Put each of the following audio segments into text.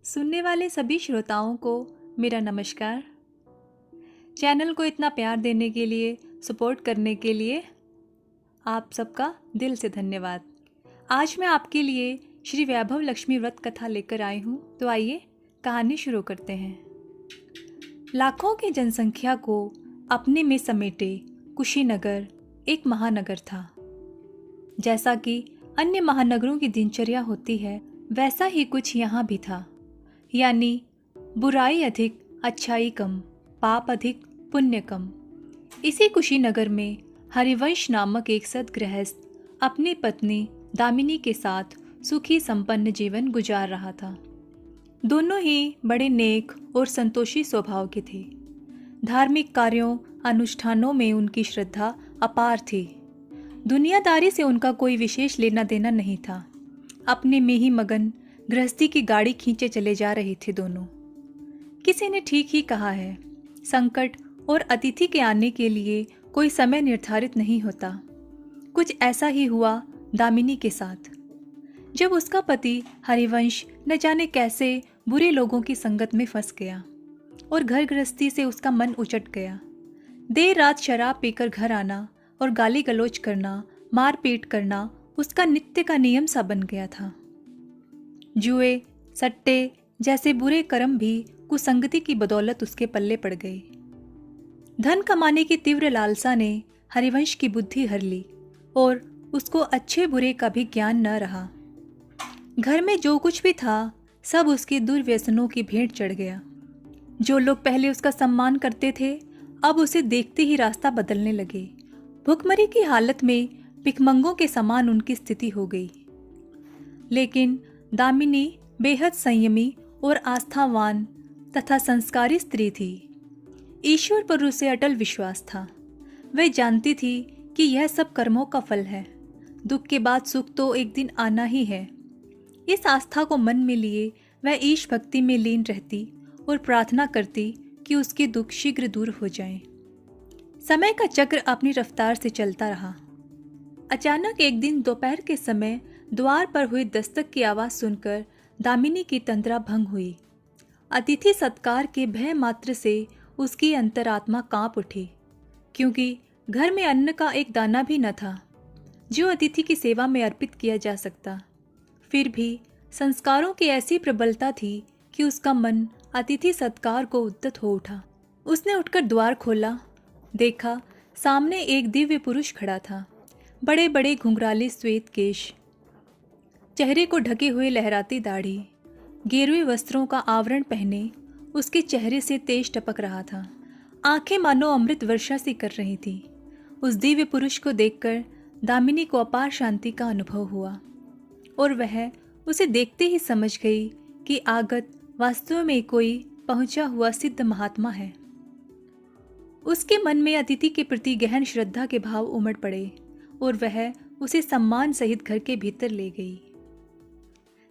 सुनने वाले सभी श्रोताओं को मेरा नमस्कार। चैनल को इतना प्यार देने के लिए, सपोर्ट करने के लिए आप सबका दिल से धन्यवाद। आज मैं आपके लिए श्री वैभव लक्ष्मी व्रत कथा लेकर आई हूँ, तो आइए कहानी शुरू करते हैं। लाखों की जनसंख्या को अपने में समेटे कुशीनगर एक महानगर था। जैसा कि अन्य महानगरों की दिनचर्या होती है, वैसा ही कुछ यहाँ भी था, यानी बुराई अधिक अच्छाई कम, पाप अधिक पुण्य कम। इसी कुशीनगर में हरिवंश नामक एक सद्गृहस्थ अपनी पत्नी दामिनी के साथ सुखी संपन्न जीवन गुजार रहा था। दोनों ही बड़े नेक और संतोषी स्वभाव के थे। धार्मिक कार्यों अनुष्ठानों में उनकी श्रद्धा अपार थी। दुनियादारी से उनका कोई विशेष लेना देना नहीं था। अपने में ही मगन गृहस्थी की गाड़ी खींचे चले जा रहे थे दोनों। किसी ने ठीक ही कहा है, संकट और अतिथि के आने के लिए कोई समय निर्धारित नहीं होता। कुछ ऐसा ही हुआ दामिनी के साथ। जब उसका पति हरिवंश न जाने कैसे बुरे लोगों की संगत में फंस गया और घर गृहस्थी से उसका मन उचट गया। देर रात शराब पीकर घर आना और गाली गलौज करना, मारपीट करना उसका नित्य का नियम सा बन गया था। जुए, सट्टे जैसे बुरे कर्म भी कुसंगति की बदौलत उसके पल्ले पड़ गए। धन कमाने की तीव्र लालसा ने हरिवंश की बुद्धि हर ली और उसको अच्छे बुरे का भी ज्ञान न रहा। घर में जो कुछ भी था सब उसके दुर्व्यसनों की भेंट चढ़ गया। जो लोग पहले उसका सम्मान करते थे, अब उसे देखते ही रास्ता बदलने लगे। भुखमरी की हालत में भिखमंगों के समान उनकी स्थिति हो गई। लेकिन दामिनी बेहद संयमी और आस्थावान तथा संस्कारी स्त्री थी। ईश्वर पर उसे अटल विश्वास था। वह जानती थी कि यह सब कर्मों का फल है। दुख के बाद सुख तो एक दिन आना ही है। इस आस्था को मन में लिए वह ईश भक्ति में लीन रहती और प्रार्थना करती कि उसके दुख शीघ्र दूर हो जाएं। समय का चक्र अपनी रफ्तार से चलता रहा। अचानक एक दिन दोपहर के समय द्वार पर हुई दस्तक की आवाज़ सुनकर दामिनी की तंद्रा भंग हुई। अतिथि सत्कार के भय मात्र से उसकी अंतरात्मा कांप उठी, क्योंकि घर में अन्न का एक दाना भी न था जो अतिथि की सेवा में अर्पित किया जा सकता। फिर भी संस्कारों की ऐसी प्रबलता थी कि उसका मन अतिथि सत्कार को उद्यत हो उठा। उसने उठकर द्वार खोला, देखा सामने एक दिव्य पुरुष खड़ा था। बड़े बड़े घुंघराले श्वेत केश, चेहरे को ढके हुए लहराती दाढ़ी, गेरुए वस्त्रों का आवरण पहने उसके चेहरे से तेज टपक रहा था। आंखें मानो अमृत वर्षा सी कर रही थी। उस दिव्य पुरुष को देखकर दामिनी को अपार शांति का अनुभव हुआ और वह उसे देखते ही समझ गई कि आगत वास्तव में कोई पहुंचा हुआ सिद्ध महात्मा है। उसके मन में अतिथि के प्रति गहन श्रद्धा के भाव उमड़ पड़े और वह उसे सम्मान सहित घर के भीतर ले गई।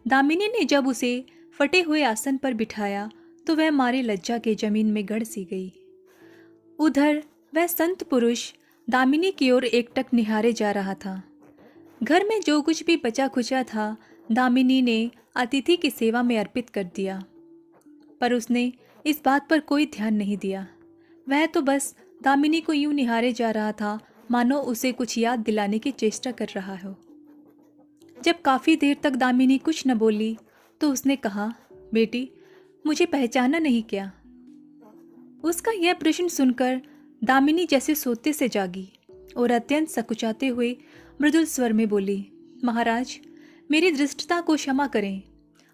दामिनी ने जब उसे फटे हुए आसन पर बिठाया तो वह मारे लज्जा के जमीन में गड़ सी गई। उधर वह संत पुरुष दामिनी की ओर एकटक निहारे जा रहा था। घर में जो कुछ भी बचा खुचा था दामिनी ने अतिथि की सेवा में अर्पित कर दिया, पर उसने इस बात पर कोई ध्यान नहीं दिया। वह तो बस दामिनी को यूं निहारे जा रहा था मानो उसे कुछ याद दिलाने की चेष्टा कर रहा हो। जब काफ़ी देर तक दामिनी कुछ न बोली तो उसने कहा, बेटी, मुझे पहचाना नहीं क्या? उसका यह प्रश्न सुनकर दामिनी जैसे सोते से जागी और अत्यंत सकुचाते हुए मृदुल स्वर में बोली, महाराज, मेरी दृष्टता को क्षमा करें।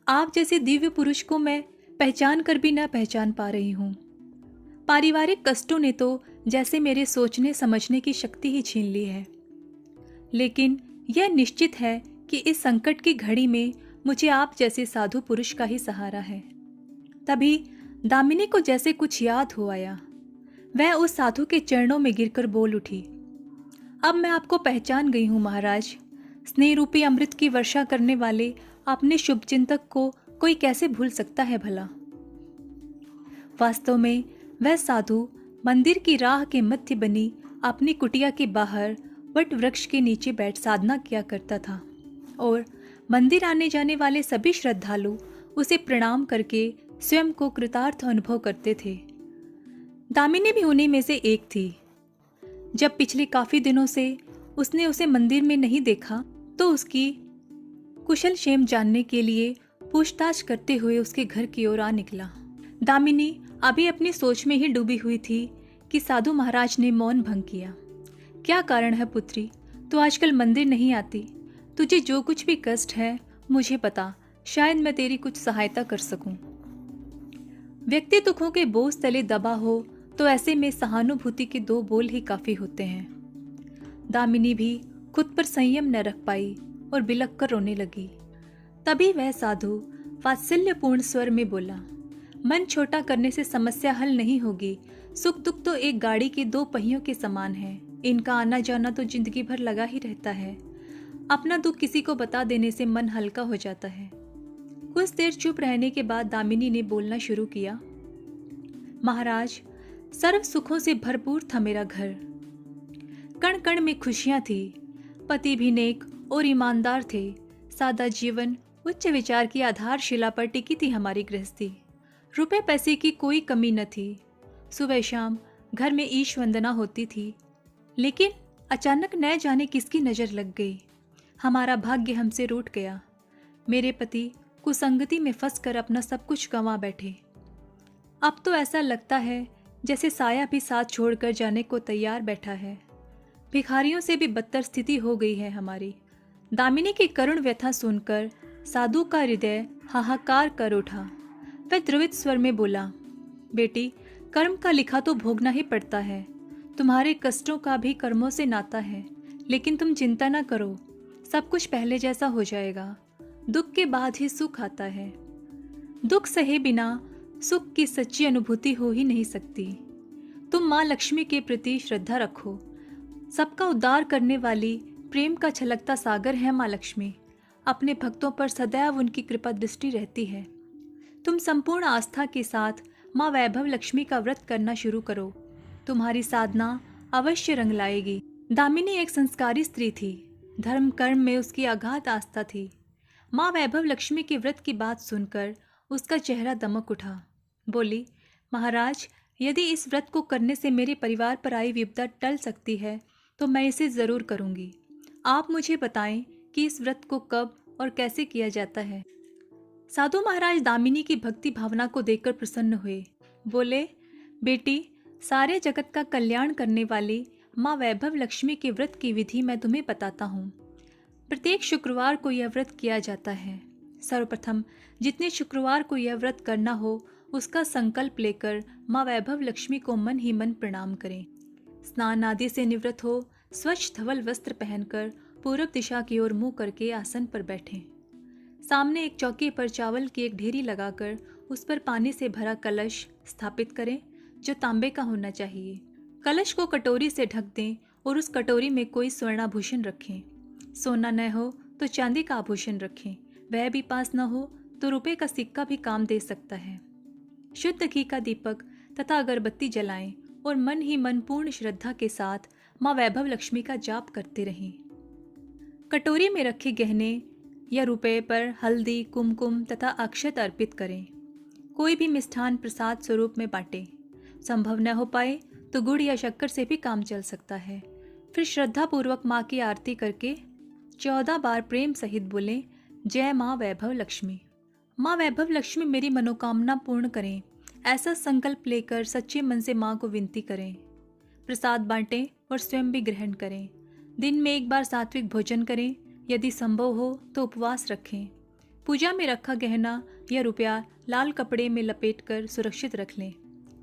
आप जैसे दिव्य पुरुष को मैं पहचान कर भी न पहचान पा रही हूँ। पारिवारिक कष्टों ने तो जैसे मेरे सोचने समझने की शक्ति ही छीन ली है। लेकिन यह निश्चित है कि इस संकट की घड़ी में मुझे आप जैसे साधु पुरुष का ही सहारा है। तभी दामिनी को जैसे कुछ याद हो आया। वह उस साधु के चरणों में गिरकर बोल उठी, अब मैं आपको पहचान गई हूँ महाराज। स्नेह रूपी अमृत की वर्षा करने वाले अपने शुभचिंतक को कोई कैसे भूल सकता है भला। वास्तव में वह साधु मंदिर की राह के मध्य बनी अपनी कुटिया के बाहर वट वृक्ष के नीचे बैठ साधना किया करता था और मंदिर आने जाने वाले सभी श्रद्धालु उसे प्रणाम करके स्वयं को कृतार्थ अनुभव करते थे। दामिनी भी उन्हीं में से एक थी। जब पिछले काफी दिनों से उसने उसे मंदिर में नहीं देखा तो उसकी कुशल क्षेम जानने के लिए पूछताछ करते हुए उसके घर की ओर आ निकला। दामिनी अभी अपनी सोच में ही डूबी हुई थी कि साधु महाराज ने मौन भंग किया। क्या कारण है पुत्री, तू आजकल मंदिर नहीं आती? तुझे जो कुछ भी कष्ट है मुझे पता, शायद मैं तेरी कुछ सहायता कर सकूं। व्यक्ति दुखों के बोझ तले दबा हो तो ऐसे में सहानुभूति के दो बोल ही काफी होते हैं। दामिनी भी खुद पर संयम न रख पाई और बिलख कर रोने लगी। तभी वह साधु वात्सल्यपूर्ण स्वर में बोला, मन छोटा करने से समस्या हल नहीं होगी। सुख दुख तो एक गाड़ी के दो पहियों के समान है, इनका आना जाना तो जिंदगी भर लगा ही रहता है। अपना दुख किसी को बता देने से मन हल्का हो जाता है। कुछ देर चुप रहने के बाद दामिनी ने बोलना शुरू किया। महाराज, सर्व सुखों से भरपूर था मेरा घर, कण कण में खुशियां थी, पति भी नेक और ईमानदार थे। सादा जीवन, उच्च विचार की आधारशिला पर टिकी थी हमारी गृहस्थी। रुपए पैसे की कोई कमी न थी। सुबह शाम घर में ईश वंदना होती थी। लेकिन अचानक न जाने किसकी नजर लग गई। हमारा भाग्य हमसे रूठ गया। मेरे पति कुसंगति में फंसकर अपना सब कुछ गंवा बैठे। अब तो ऐसा लगता है जैसे साया भी साथ छोड़कर जाने को तैयार बैठा है। भिखारियों से भी बदतर स्थिति हो गई है हमारी। दामिनी की करुण व्यथा सुनकर साधु का हृदय हाहाकार कर उठा। वह द्रवित स्वर में बोला, बेटी, कर्म का लिखा तो भोगना ही पड़ता है। तुम्हारे कष्टों का भी कर्मों से नाता है, लेकिन तुम चिंता न करो, सब कुछ पहले जैसा हो जाएगा। दुख के बाद ही सुख आता है। दुख सहे बिना सुख की सच्ची अनुभूति हो ही नहीं सकती। तुम माँ लक्ष्मी के प्रति श्रद्धा रखो। सबका उद्धार करने वाली प्रेम का छलकता सागर है माँ लक्ष्मी। अपने भक्तों पर सदैव उनकी कृपा दृष्टि रहती है। तुम संपूर्ण आस्था के साथ माँ वैभव लक्ष्मी का व्रत करना शुरू करो। तुम्हारी साधना अवश्य रंग लाएगी। दामिनी एक संस्कारी स्त्री थी। धर्म कर्म में उसकी अगाध आस्था थी। माँ वैभव लक्ष्मी के व्रत की बात सुनकर उसका चेहरा दमक उठा। बोली, महाराज, यदि इस व्रत को करने से मेरे परिवार पर आई विपदा टल सकती है तो मैं इसे जरूर करूंगी। आप मुझे बताएं कि इस व्रत को कब और कैसे किया जाता है। साधु महाराज दामिनी की भक्ति भावना को देखकर प्रसन्न हुए। बोले, बेटी, सारे जगत का कल्याण करने वाली माँ वैभव लक्ष्मी के व्रत की विधि मैं तुम्हें बताता हूँ। प्रत्येक शुक्रवार को यह व्रत किया जाता है। सर्वप्रथम जितने शुक्रवार को यह व्रत करना हो उसका संकल्प लेकर माँ वैभव लक्ष्मी को मन ही मन प्रणाम करें। स्नान आदि से निवृत्त हो स्वच्छ धवल वस्त्र पहनकर पूर्व दिशा की ओर मुंह करके आसन पर बैठें। सामने एक चौकी पर चावल की एक ढेरी लगाकर उस पर पानी से भरा कलश स्थापित करें जो तांबे का होना चाहिए। कलश को कटोरी से ढक दें और उस कटोरी में कोई स्वर्णाभूषण रखें। सोना न हो तो चांदी का आभूषण रखें। वह भी पास न हो तो रुपए का सिक्का भी काम दे सकता है। शुद्ध घी का दीपक तथा अगरबत्ती जलाएं और मन ही मन पूर्ण श्रद्धा के साथ माँ वैभव लक्ष्मी का जाप करते रहें। कटोरी में रखे गहने या रुपए पर हल्दी, कुमकुम तथा अक्षत अर्पित करें। कोई भी मिष्ठान प्रसाद स्वरूप में बांटें। संभव न हो पाए तो गुड़ या शक्कर से भी काम चल सकता है। फिर श्रद्धा पूर्वक माँ की आरती करके 14 बार प्रेम सहित बोलें, जय माँ वैभव लक्ष्मी। माँ वैभव लक्ष्मी मेरी मनोकामना पूर्ण करें, ऐसा संकल्प लेकर सच्चे मन से माँ को विनती करें। प्रसाद बांटें और स्वयं भी ग्रहण करें। दिन में एक बार सात्विक भोजन करें। यदि संभव हो तो उपवास रखें। पूजा में रखा गहना या रुपया लाल कपड़े में लपेटकर सुरक्षित रख लें।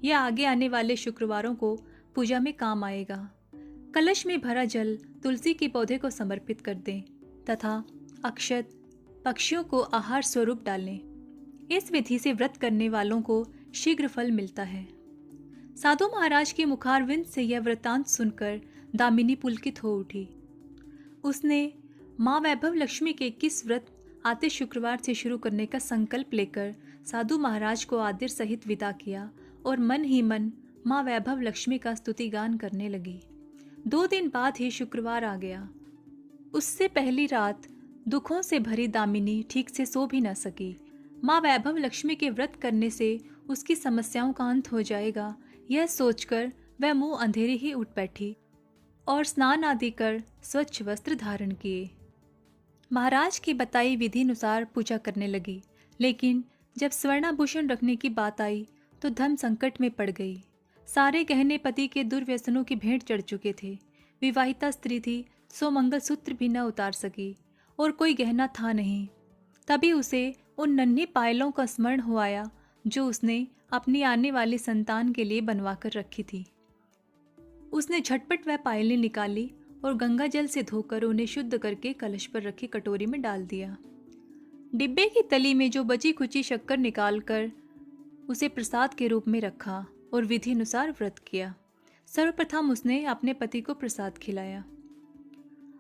यह आगे आने वाले शुक्रवारों को पूजा में काम आएगा। कलश में भरा जल तुलसी के पौधे को समर्पित कर दें तथा अक्षत पक्षियों को आहार स्वरूप डालें। इस विधि से व्रत करने वालों को शीघ्र फल मिलता है। साधु महाराज के मुखारविंद से यह वृतांत सुनकर दामिनी पुलकित हो उठी। उसने माँ वैभव लक्ष्मी के 21 व्रत आते शुक्रवार से शुरू करने का संकल्प लेकर साधु महाराज को आदर सहित विदा किया और मन ही मन माँ वैभव लक्ष्मी का स्तुति गान करने लगी। 2 दिन बाद ही शुक्रवार आ गया। उससे पहली रात दुखों से भरी दामिनी ठीक से सो भी न सकी। माँ वैभव लक्ष्मी के व्रत करने से उसकी समस्याओं का अंत हो जाएगा, यह सोचकर वह मुंह अंधेरे ही उठ बैठी और स्नान आदि कर स्वच्छ वस्त्र धारण किए। महाराज की बताई विधि अनुसार पूजा करने लगी, लेकिन जब स्वर्णाभूषण रखने की बात आई तो धर्म संकट में पड़ गई। सारे गहने पति के दुर्व्यसनों की भेंट चढ़ चुके थे। विवाहिता स्त्री थी, सो मंगलसूत्र भी न उतार सकी और कोई गहना था नहीं। तभी उसे उन नन्ही पायलों का स्मरण हो आया जो उसने अपनी आने वाली संतान के लिए बनवा कर रखी थी। उसने झटपट वह पायलें निकाली और गंगा जल से धोकर उन्हें शुद्ध करके कलश पर रखी कटोरी में डाल दिया। डिब्बे की तली में जो बची खुची शक्कर निकालकर उसे प्रसाद के रूप में रखा और विधि अनुसार व्रत किया। सर्वप्रथम उसने अपने पति को प्रसाद खिलाया।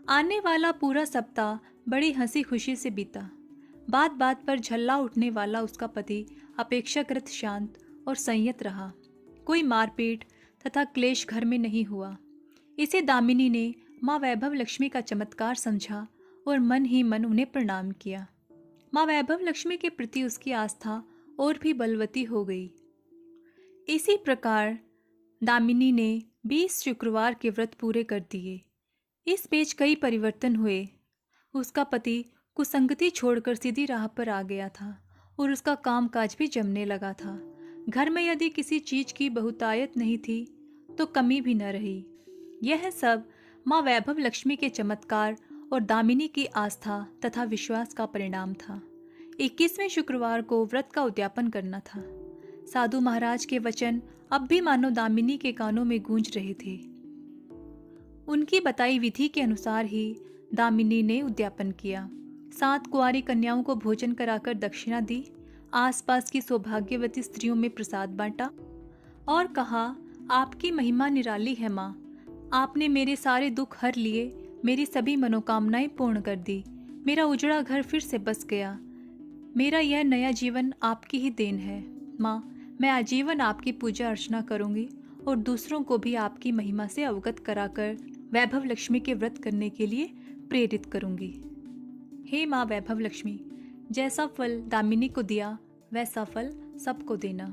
आने वाला पूरा सप्ताह बड़ी हंसी खुशी से बीता। बात बात पर झल्ला उठने वाला उसका पति अपेक्षाकृत शांत और संयत रहा। कोई मारपीट तथा क्लेश घर में नहीं हुआ। इसे दामिनी ने माँ वैभव लक्ष्मी का चमत्कार समझा और मन ही मन उन्हें प्रणाम किया। माँ वैभव लक्ष्मी के प्रति उसकी आस्था और भी बलवती हो गई। इसी प्रकार दामिनी ने 20 शुक्रवार के व्रत पूरे कर दिए। इस बीच कई परिवर्तन हुए। उसका पति कुसंगति छोड़कर सीधी राह पर आ गया था और उसका कामकाज भी जमने लगा था। घर में यदि किसी चीज की बहुतायत नहीं थी तो कमी भी न रही। यह सब माँ वैभव लक्ष्मी के चमत्कार और दामिनी की आस्था तथा विश्वास का परिणाम था। 21वें शुक्रवार को व्रत का उद्यापन करना था। साधु महाराज के वचन अब भी मानो दामिनी के कानों में गूंज रहे थे। उनकी बताई विधि के अनुसार ही दामिनी ने उद्यापन किया। 7 कुंवारी कन्याओं को भोजन कराकर दक्षिणा दी। आसपास की सौभाग्यवती स्त्रियों में प्रसाद बांटा और कहा, आपकी महिमा निराली है माँ। आपने मेरे सारे दुख हर लिए, मेरी सभी मनोकामनाएं पूर्ण कर दी। मेरा उजड़ा घर फिर से बस गया। मेरा यह नया जीवन आपकी ही देन है माँ। मैं आजीवन आपकी पूजा अर्चना करूंगी और दूसरों को भी आपकी महिमा से अवगत कराकर वैभव लक्ष्मी के व्रत करने के लिए प्रेरित करूंगी। हे माँ वैभव लक्ष्मी, जैसा फल दामिनी को दिया वैसा फल सबको देना।